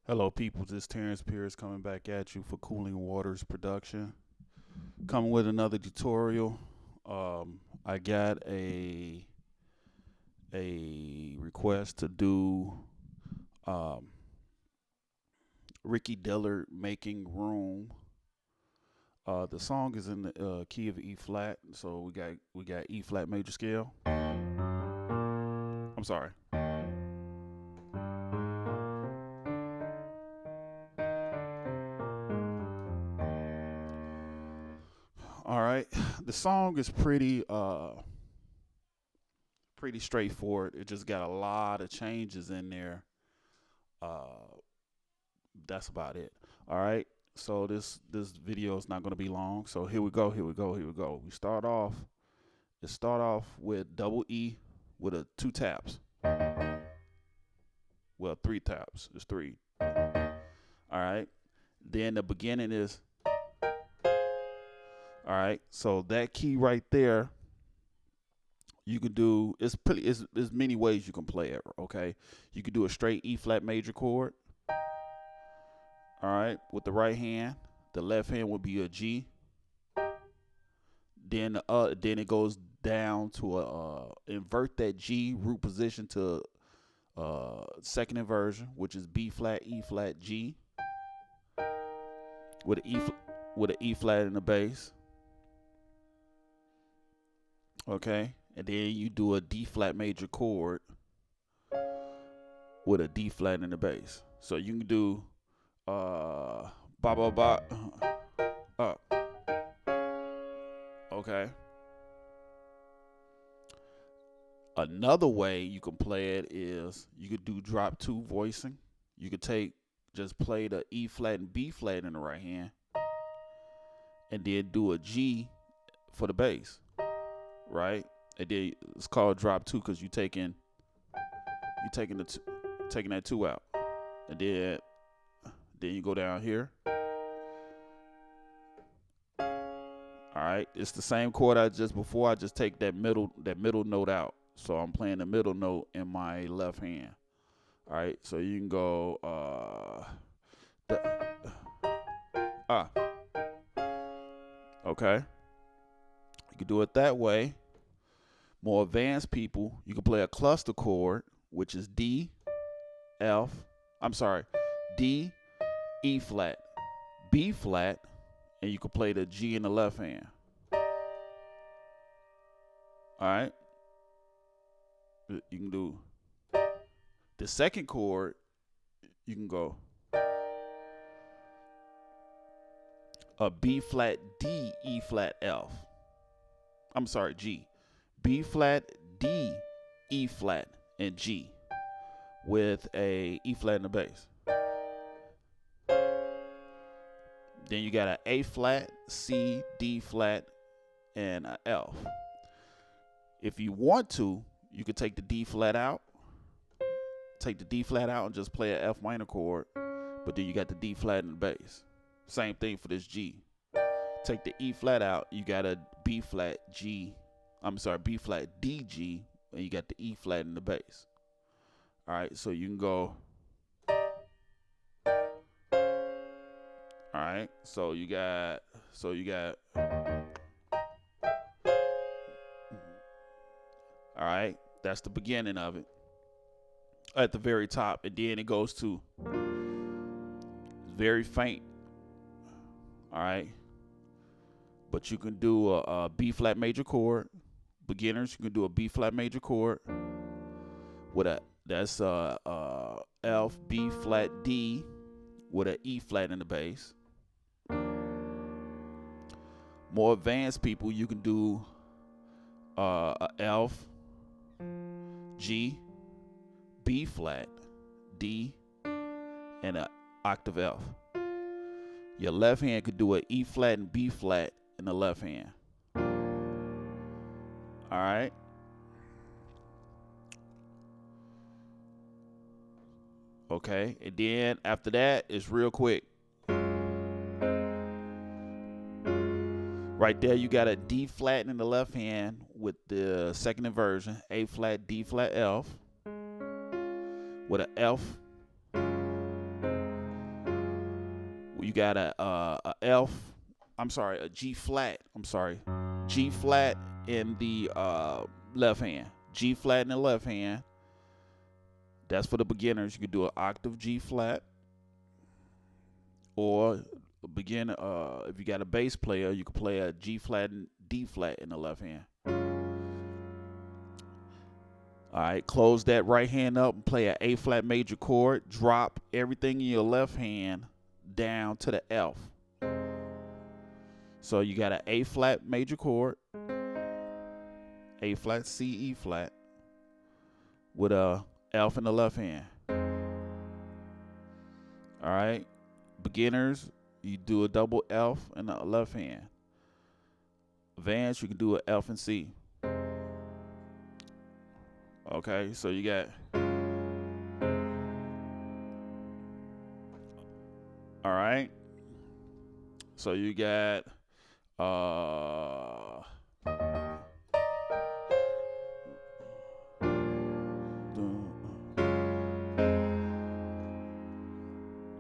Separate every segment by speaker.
Speaker 1: Hello, people. This is Terrence Pierce coming back at you for Cooling Waters Production. Coming with another tutorial. I got a request to do um, Ricky Dillard "Making Room." The song is in the key of E flat, so we got E flat major scale. I'm sorry. All right, the song is pretty straightforward. It just got a lot of changes in there. Uh, that's about it. All right. So this video is not going to be long. So here we go. Here we go. Here we go. We start off. It start off with double E with a two taps. Well, three taps. It's three. All right. Then the beginning is all right. So that key right there, you can do. It's pretty. There's many ways you can play it. Okay. You could do a straight E flat major chord. All right, with the right hand. The left hand would be a G. Then it goes down to a invert that G root position to second inversion, which is B flat, E flat, G, with an E flat in the bass. Okay, and then you do a D flat major chord with a D flat in the bass. So you can do ba ba ba up. Okay. Another way you can play it is you could do drop two voicing. You could just play the E flat and B flat in the right hand, and then do a G for the bass, right? And then it's called drop two because taking that two out, and then you go down here. All right, it's the same chord I just before. I just take that middle note out. So I'm playing the middle note in my left hand. All right, so you can go the, ah, okay. You can do it that way. More advanced people, you can play a cluster chord, which is D, F. I'm sorry, D, E flat, B flat, and you can play the G in the left hand. All right. You can do the second chord. You can go a B flat, D, E flat, F. I'm sorry, G. B flat, D, E flat, and G with a E flat in the bass. Then you got an A flat, C, D flat, and an F. If you want to, you could take the D flat out. Take the D flat out and just play an F minor chord. But then you got the D flat in the bass. Same thing for this G. Take the E flat out, you got a B flat G. I'm sorry, B flat D G, and you got the E flat in the bass. All right, so you can go. All right, so you got. All right, that's the beginning of it. At the very top, and then it goes to very faint. All right, but you can do a B flat major chord. Beginners, you can do a B flat major chord with that's F B flat D with an E flat in the bass. More advanced people, you can do a F G B flat D and an octave F. Your left hand could do an E flat and B flat in the left hand. All right. Okay. And then after that, it's real quick. Right there, you got a D flat in the left hand with the second inversion, A flat, D flat, F, with an F, You got a F. I'm sorry, a G flat. I'm sorry, G flat in the left hand. G flat in the left hand. That's for the beginners. You could do an octave G flat, or begin. If you got a bass player, you could play a G flat and D flat in the left hand. All right, close that right hand up and play an A flat major chord. Drop everything in your left hand down to the F. So you got an A flat major chord, A flat C E flat, with a F in the left hand. All right, beginners, you do a double F in the left hand. Advanced, you can do an F and C. Okay, so you got, all right, so you got, all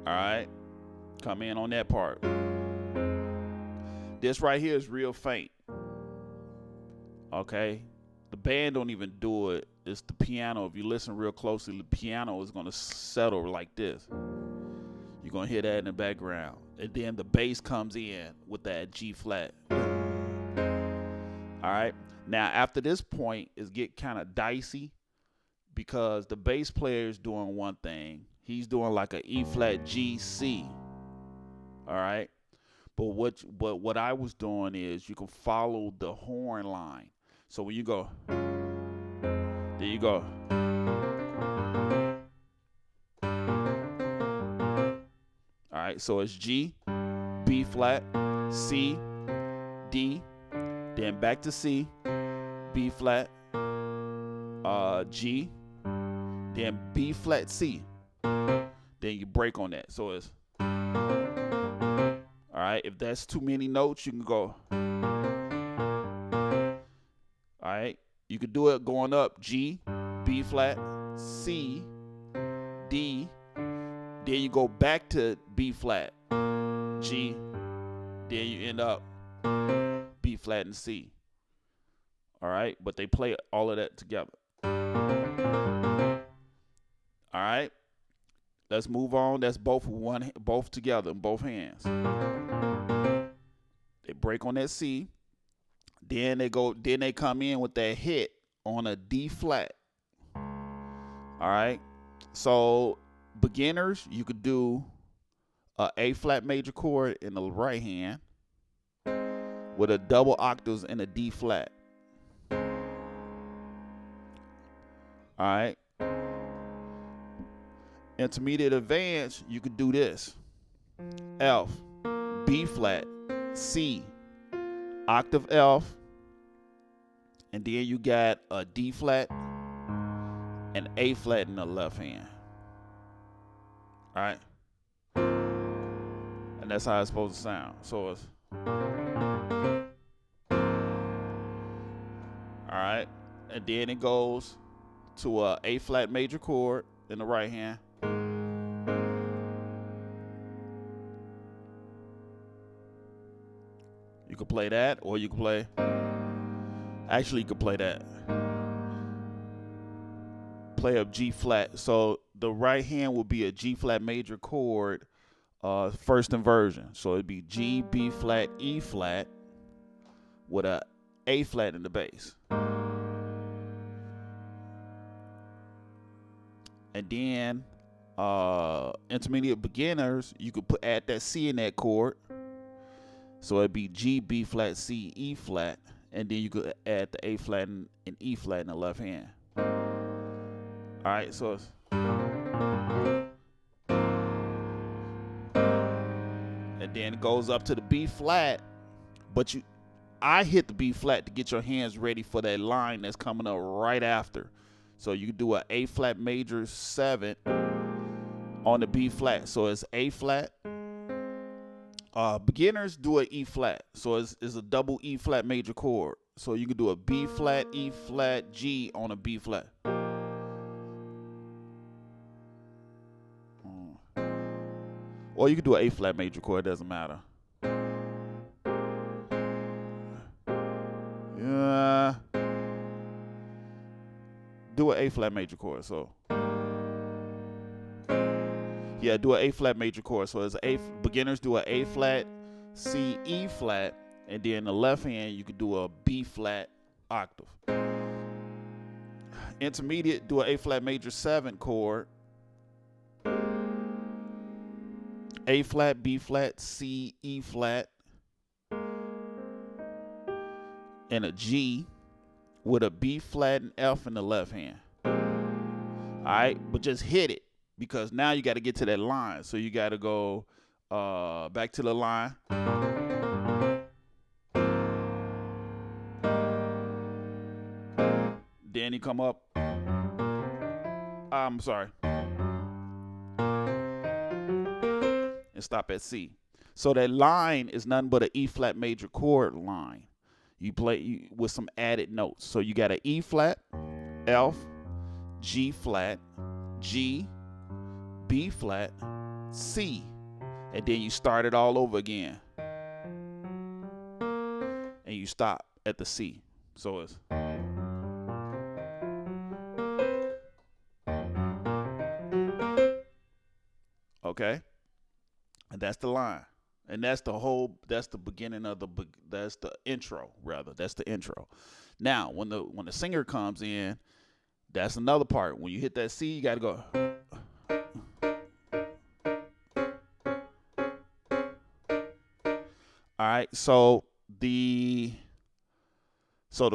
Speaker 1: right, come in on that part. This right here is real faint. Okay, the band don't even do it. It's the piano. If you listen real closely, the piano is going to settle like this. You're going to hear that in the background. And then the bass comes in with that G flat. All right. Now, after this point, it's get kind of dicey because the bass player is doing one thing. He's doing like a E flat G C. All right. But what I was doing is you can follow the horn line. So when you go, there you go. All right, so it's G, B flat, C, D, then back to C, B flat, G, then B flat C. Then you break on that. So it's, all right, if that's too many notes, you can go. All right, you could do it going up G, B flat, C, D, then you go back to B flat, G, then you end up B flat and C. All right, but they play all of that together. All right, let's move on. That's both together in both hands. They break on that C. Then they come in with that hit on a D flat. All right. So beginners, you could do a A flat major chord in the right hand with a double octaves and a D flat. All right. Intermediate advanced, you could do this. F, B flat, C, octave F, and then you got a D flat and A flat in the left hand. All right, and that's how it's supposed to sound. So it's all right, and then it goes to a A flat major chord in the right hand. You could play that, or you could play. Actually, you could play that. Play a G flat. So the right hand will be a G flat major chord, first inversion. So it'd be G, B flat, E flat, with a A flat in the bass. And then intermediate beginners, you could add that C in that chord. So it'd be G, B flat, C, E flat. And then you could add the A flat and E flat in the left hand. All right, so it's, and then it goes up to the B flat, but I hit the B flat to get your hands ready for that line that's coming up right after. So you can do an A flat major 7 on the B flat. So it's A flat. Beginners do an E flat, so it's a double E flat major chord. So you can do a B flat, E flat, G on a B flat. Or you can do an A flat major chord, it doesn't matter. Yeah. Do an A flat major chord. So yeah, do an A flat major chord. So as beginners do an A flat, C, E flat, and then the left hand you could do a B flat octave. Intermediate, do an A flat major 7 chord. A flat, B flat, C, E flat, and a G with a B flat and F in the left hand. All right, but just hit it, because now you got to get to that line. So you got to go back to the line. Then you come up. I'm sorry. And stop at C. So that line is nothing but an E flat major chord line. You play with some added notes. So you got an E flat, F, G flat, G, B flat, C, and then you start it all over again. And you stop at the C. So it's okay. And that's the line. And that's the beginning of that's the intro, rather. That's the intro. Now, when the singer comes in, that's another part. When you hit that C, you got to go. All right. So the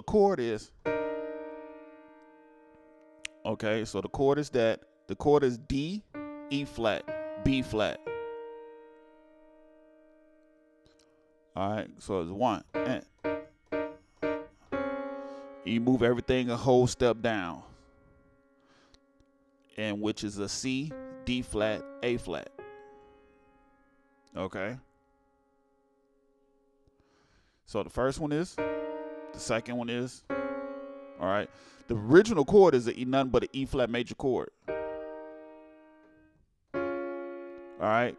Speaker 1: chord is okay. So the chord is that. The chord is D, E flat, B flat. All right, so it's 1. You move everything a whole step down, and which is a C, D flat, A flat. Okay. So the first one is, the second one is, all right. The original chord is nothing but an E flat major chord. All right.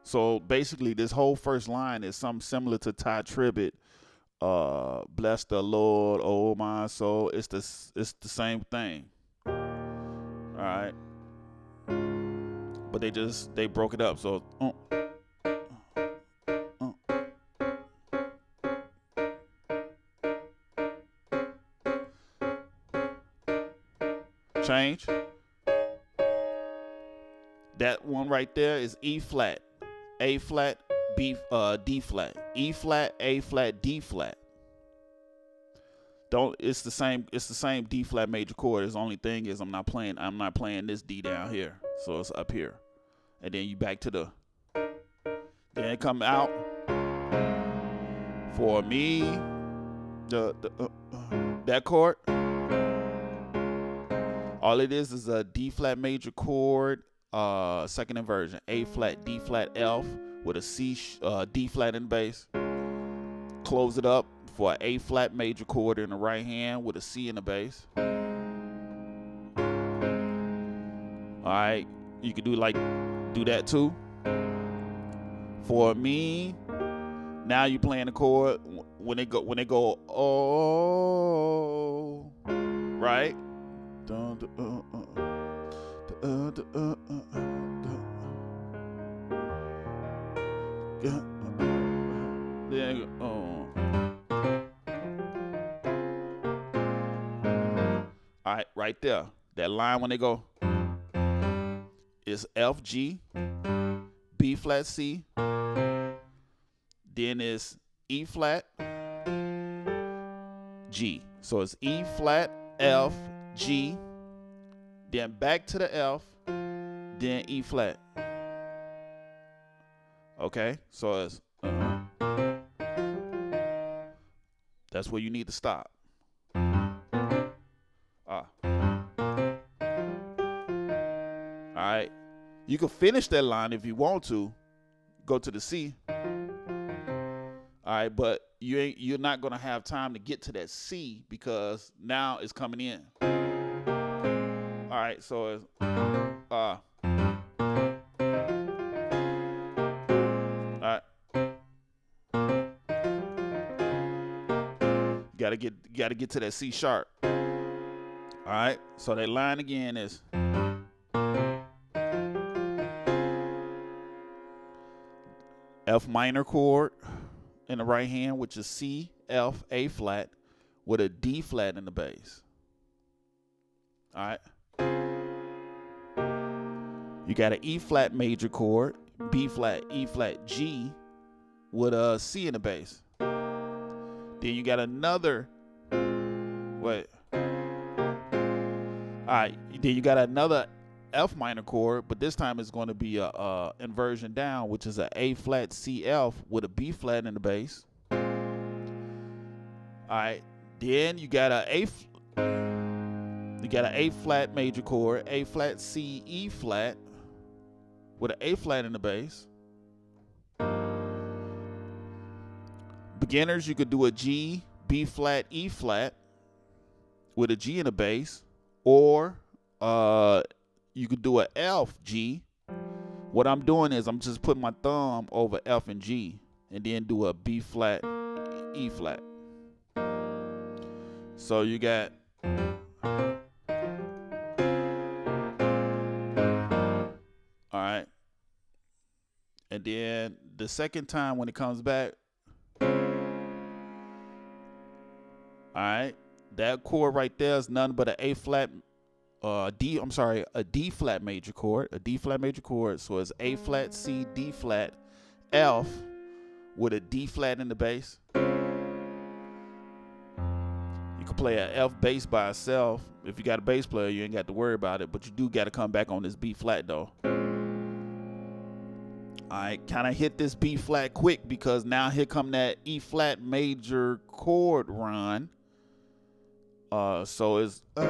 Speaker 1: So basically, this whole first line is something similar to Ty Tribbett. Bless the Lord, oh my soul. It's the same thing. All right. But they broke it up. So change. That one right there is E flat, A flat, D flat, E flat, A flat, D flat. It's the same D flat major chord. The only thing is I'm not playing this D down here. So it's up here. And then you back to then it come out for me that chord. All it is a D flat major chord, second inversion, A flat, D flat, F with a C, D flat in the bass. Close it up for an A flat major chord in the right hand with a C in the bass. All right, you can do that too. For me, now you playing the chord when they go oh, right. All right, right there. That line when they go is F, G, B flat, C. Then it's E flat, G. So it's E flat, F, G. Then back to the F. Then E flat. Okay, so it's that's where you need to stop. All right, you can finish that line if you want to. Go to the C. All right, but you're not gonna have time to get to that C because now it's coming in. All right, so it's gotta get to that C sharp. All right. So that line again is F minor chord in the right hand, which is C, F, A flat, with a D flat in the bass. All right. You got an E flat major chord, B flat, E flat, G, with a C in the bass. Then you got another, wait. All right. Then you got another F minor chord, but this time it's going to be a inversion down, which is a A flat C F with a B flat in the bass. All right. Then you got a A flat major chord, A flat C E flat with an A flat in the bass. Beginners, you could do a G, B flat, E flat with a G in the bass, or you could do a F G. What I'm doing is I'm just putting my thumb over F and G, and then do a B flat, E flat. So you got all right. And then the second time when it comes back, all right, that chord right there is nothing but a flat, a D flat major chord, So it's A flat, C, D flat, F with a D flat in the bass. You can play an F bass by itself. If you got a bass player, you ain't got to worry about it, but you do got to come back on this B flat though. I kind of hit this B flat quick because now here come that E flat major chord run. So it's do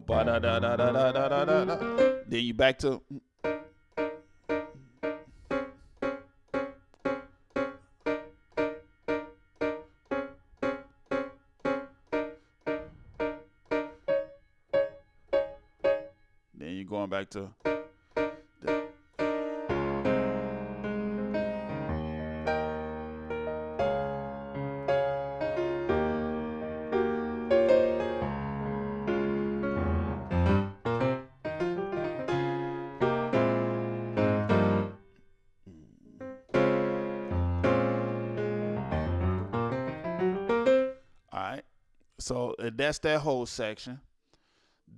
Speaker 1: ba da da da da da da da da. Then you back to then you're going back to so that's that whole section.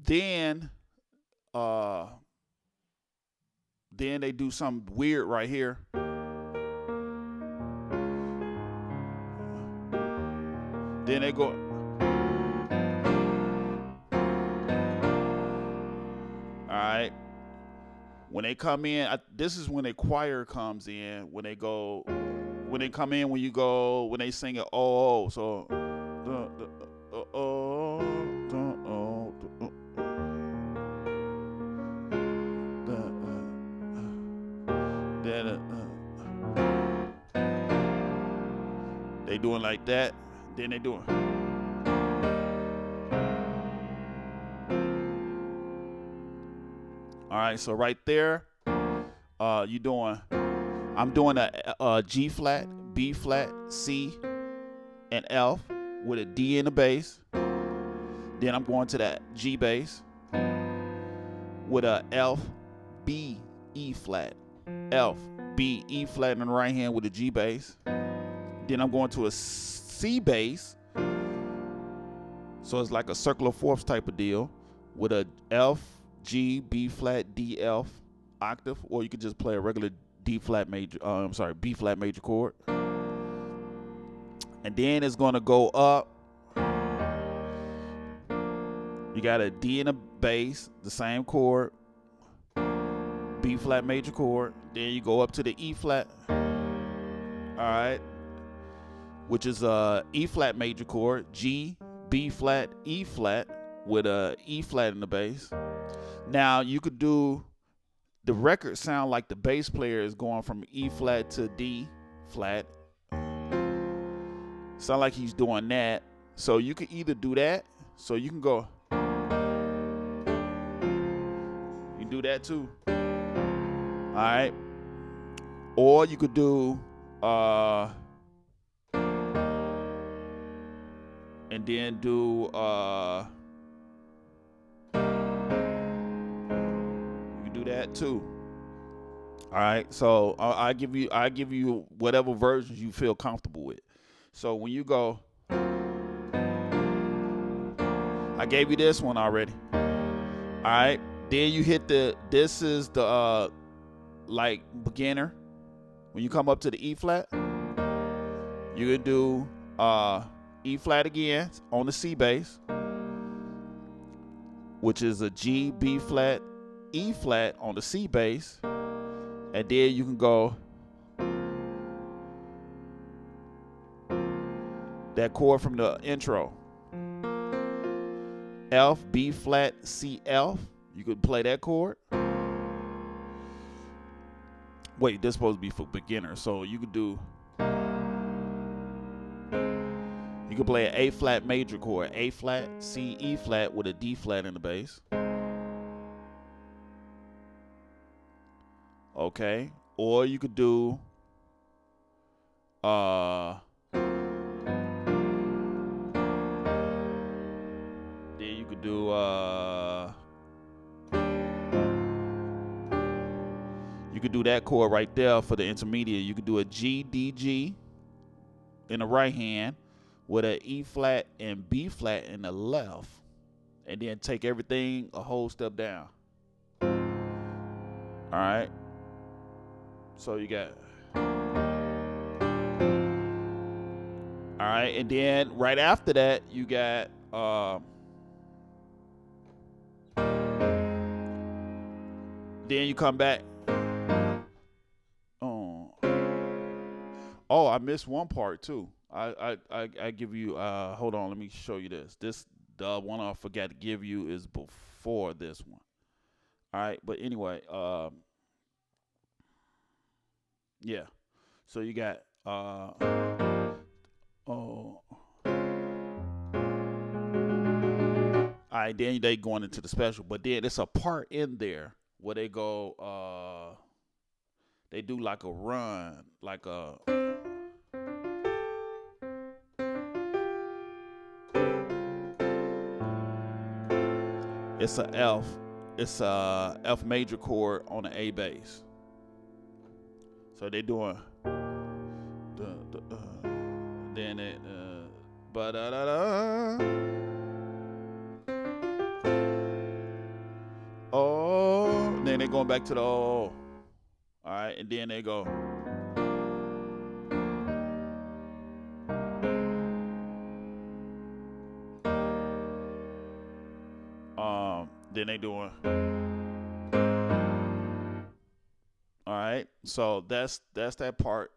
Speaker 1: Then they do something weird right here. Then they go. All right. When they come in, this is when a choir comes in. When they come in, when they sing it, oh, so. They doing like that. Then they doing. All right, so right there, I'm doing a G flat, B flat, C, and F with a D in the bass. Then I'm going to that G bass with a F, B, E flat, F, B, E flat in the right hand with a G bass. Then I'm going to a C bass. So it's like a circle of fourths type of deal with a F, G, B flat, D, F octave, or you could just play a regular B flat major chord. And then it's going to go up. You got a D in the bass, the same chord, B flat major chord. Then you go up to the E flat. All right. Which is a E flat major chord, G, B flat, E flat with a E flat in the bass. Now you could do the record sound like the bass player is going from E flat to D flat. Sound like he's doing that. So you could either do that. So you can go. You do that too. All right. Or you could do and then do you can do that too. All right, so I give you whatever versions you feel comfortable with. So when you go, I gave you this one already. All right, then you hit this is the like beginner. When you come up to the E flat, you can do E flat again on the C bass, which is a G, B flat, E flat on the C bass, and then you can go that chord from the intro, F, B flat, C, F. You could play that chord. Wait, this is supposed to be for beginners, so you could do. You could play an A flat major chord, A flat, C, E flat with a D flat in the bass. Okay, or you could do then you could do you could do that chord right there for the intermediate. You could do a G, D, G in the right hand with an E flat and B flat in the left, and then take everything a whole step down. All right, so you got, all right, and then right after that you got then you come back. Oh, I missed one part too. I give you hold on, let me show you this. The one I forgot to give you is before this one. All right, but anyway, yeah. So you got all right, then they going into the special, but then it's a part in there where they go they do like a run, like a it's a F. It's a F major chord on the A bass. So they doing then it oh, then they going back to the oh. All right, and then they go. Then they doing. All right, so that's that part.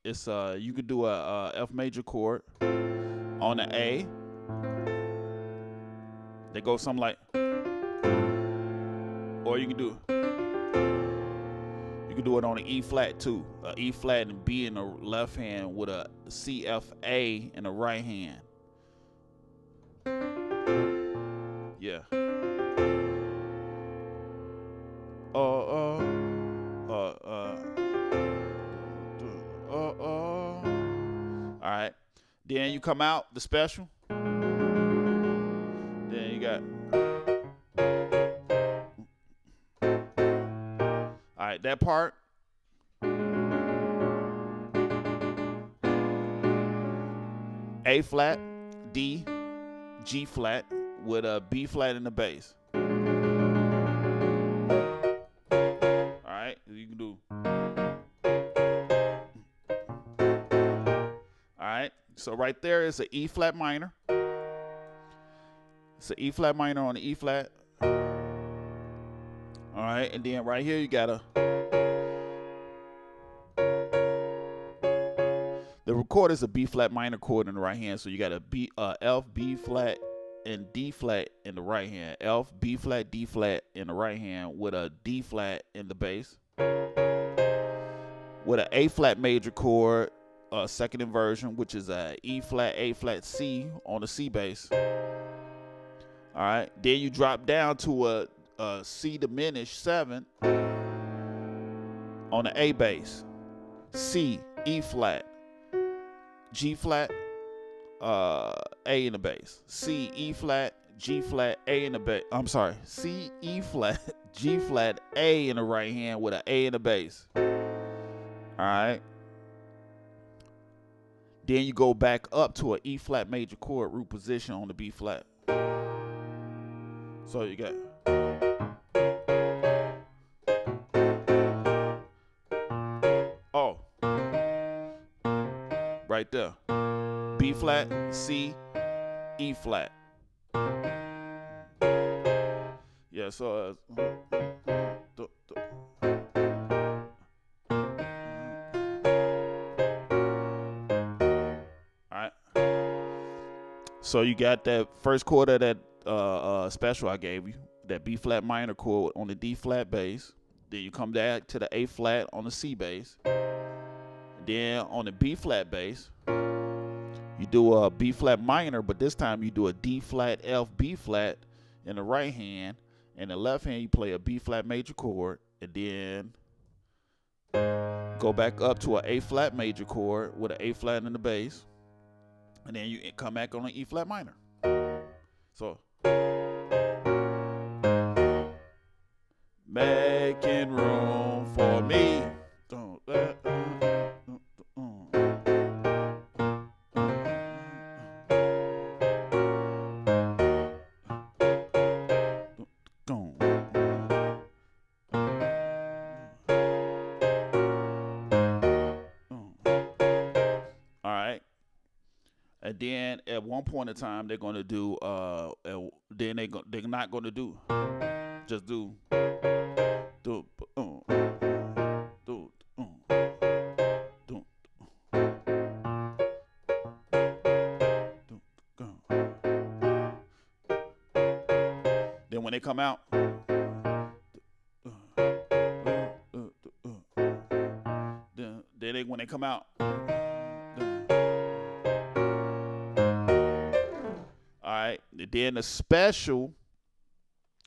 Speaker 1: It's you could do a F major chord on the A. They go something like, or you can do it on an E flat too. A E flat and B in the left hand with a C F A in the right hand. Yeah. All right. Then you come out the special. Then you got. All right, that part. A flat, D, G flat with a B flat in the bass. All right, you can do. All right, so right there is an E flat minor. It's an E flat minor on the E flat. All right, and then right here you got a. The chord is a B flat minor chord in the right hand, so you got a B, F, B flat, and D flat in the right hand. F, B flat, D flat in the right hand with a D flat in the bass. With an A flat major chord, second inversion, which is a E flat, A flat, C on the C bass. All right, then you drop down to a C diminished 7 on the A bass. C, E flat, G flat, A in the bass. C, E flat, G flat, A in the bass. I'm sorry, C, E flat, G flat, A in the right hand with an A in the bass. All right. Then you go back up to an E flat major chord root position on the B flat. So you got. Oh. Right there. B flat, C, E flat. Yeah, so alright. So you got that first chord of that special I gave you, that B flat minor chord on the D flat bass. Then you come back to the A flat on the C bass. Then on the B flat bass, you do a B flat minor, but this time you do a D flat F B flat in the right hand. In the left hand, you play a B flat major chord, and then go back up to an A flat major chord with an A flat in the bass, and then you come back on an E flat minor. So, making room for me. And then at one point in time, they're gonna do. Then they're not gonna do. Just do. All Then when they come out. When they come out. Alright. Then the special,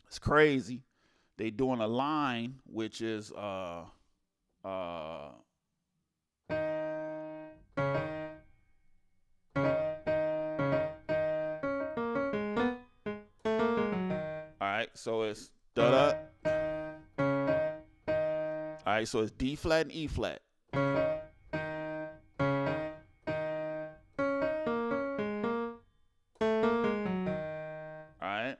Speaker 1: it's crazy. They doing a line which is alright, so it's da da. Alright, so it's D flat and E flat. Alright.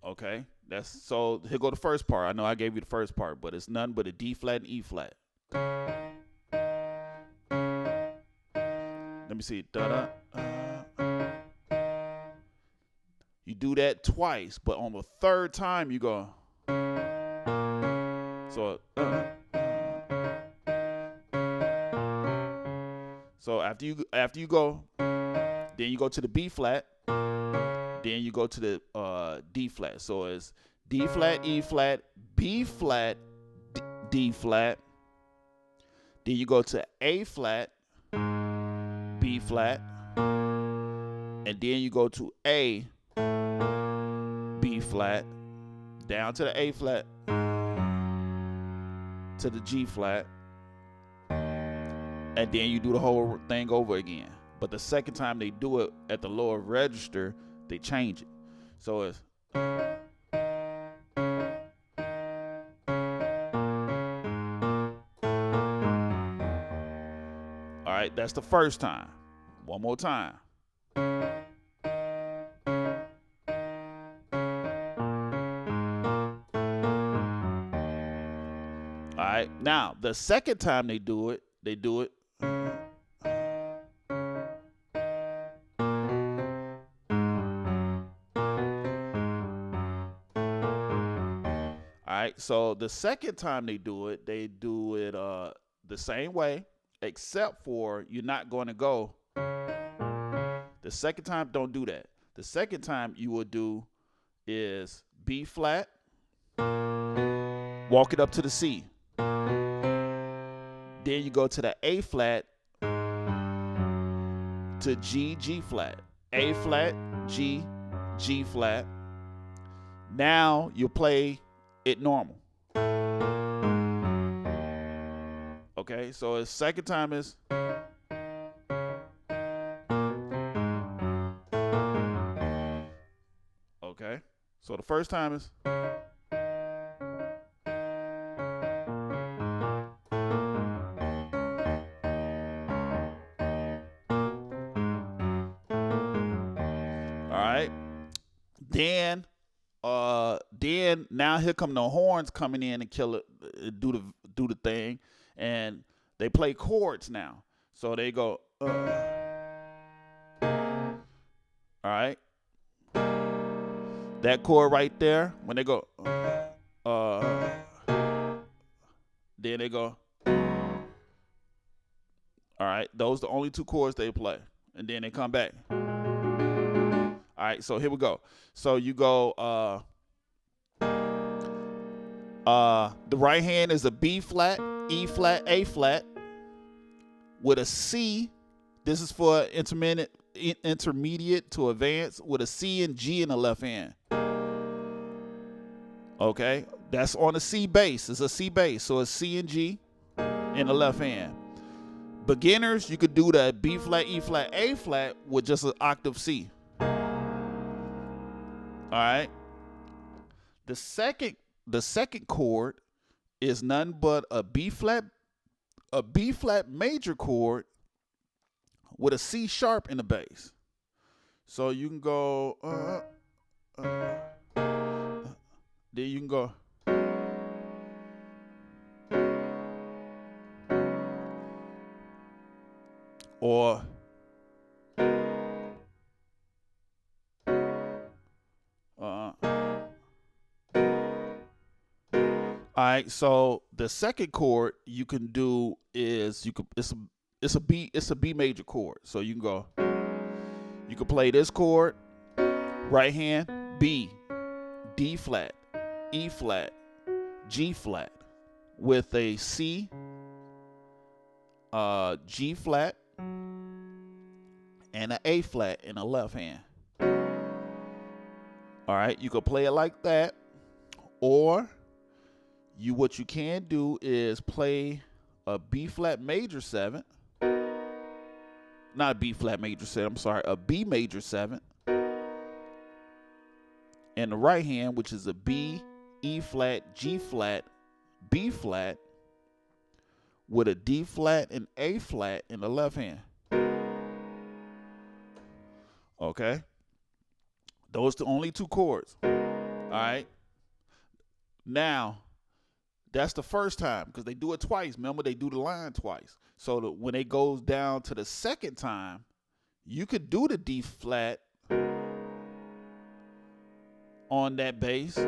Speaker 1: Okay, that's so here go the first part. I know I gave you the first part, but it's nothing but a D flat and E flat. Let me see. Da da. You do that twice, but on the third time you go. So. So after you go, then you go to the B flat, then you go to the D flat. So it's D flat, E flat, B flat, D flat. Then you go to A flat, B flat, and then you go to A, B flat, down to the A flat, to the G flat, and then you do the whole thing over again. But the second time they do it at the lower register, they change it. So it's all right, that's the first time. One more time. All right, now the second time they do it. Alright, so the second time they do it the same way, except for you're not going to go. The second time, don't do that. The second time you will do is B flat, walk it up to the C. Then you go to the A flat to G, G flat. A flat, G, G flat. Now you play it normal. Okay, so his second time is. Okay, so the first time is. All right, then then now here come the horns coming in and kill it, do the thing, and they play chords now. So they go. All right, that chord right there. When they go, then they go. All right, those the only two chords they play, and then they come back. All right, so here we go. So you go. The right hand is a B flat, E flat, A flat, with a C. This is for intermediate to advanced, with a C and G in the left hand. Okay, that's on a C bass. It's a C bass, so it's C and G in the left hand. Beginners, you could do that B flat, E flat, A flat with just an octave C. All right. The second chord is nothing but a B flat major chord with a C sharp in the bass. So you can go. Then you can go. Or all right, so the second chord you can do is it's a B major chord. So you can go. You can play this chord, right hand, B, D flat, E flat, G flat, with a C, G flat, and an A flat in the left hand. All right, you can play it like that, or what you can do is play a B flat major 7. Not a B flat major 7, I'm sorry, a B major 7 in the right hand, which is a B, E flat, G flat, B flat, with a D flat and A flat in the left hand. Okay, those are the only two chords. All right, now that's the first time, because they do it twice. Remember, they do the line twice. So when it goes down to the second time, you could do the D flat on that bass,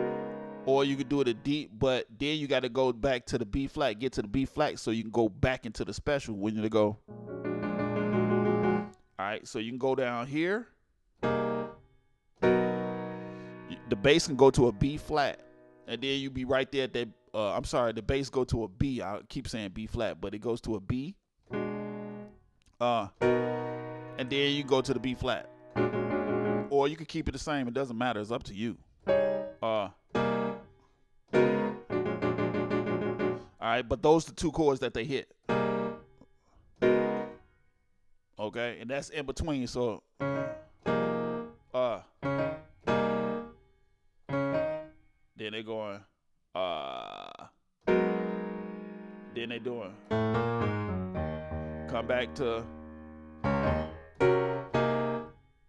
Speaker 1: or you could do it a D, but then you got to go back to the B flat, get to the B flat, so you can go back into the special when you go. All right, so you can go down here. The bass can go to a B flat, and then you be right there at that. I'm sorry, the bass go to a B. I keep saying B flat, but it goes to a B. And then you go to the B flat, or you can keep it the same. It doesn't matter. It's up to you. All right, but those are the two chords that they hit. Okay, and that's in between. So, then they going. Then they doing. Come back to.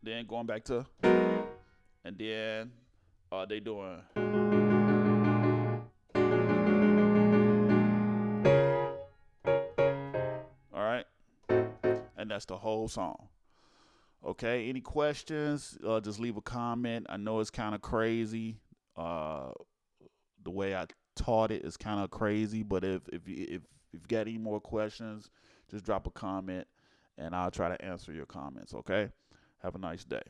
Speaker 1: Then going back to. And then they doing. All right, and that's the whole song. Okay, any questions? Just leave a comment. I know it's kind of crazy. The way I taught it is kind of crazy, but if you got any more questions, just drop a comment, and I'll try to answer your comments. Okay, have a nice day.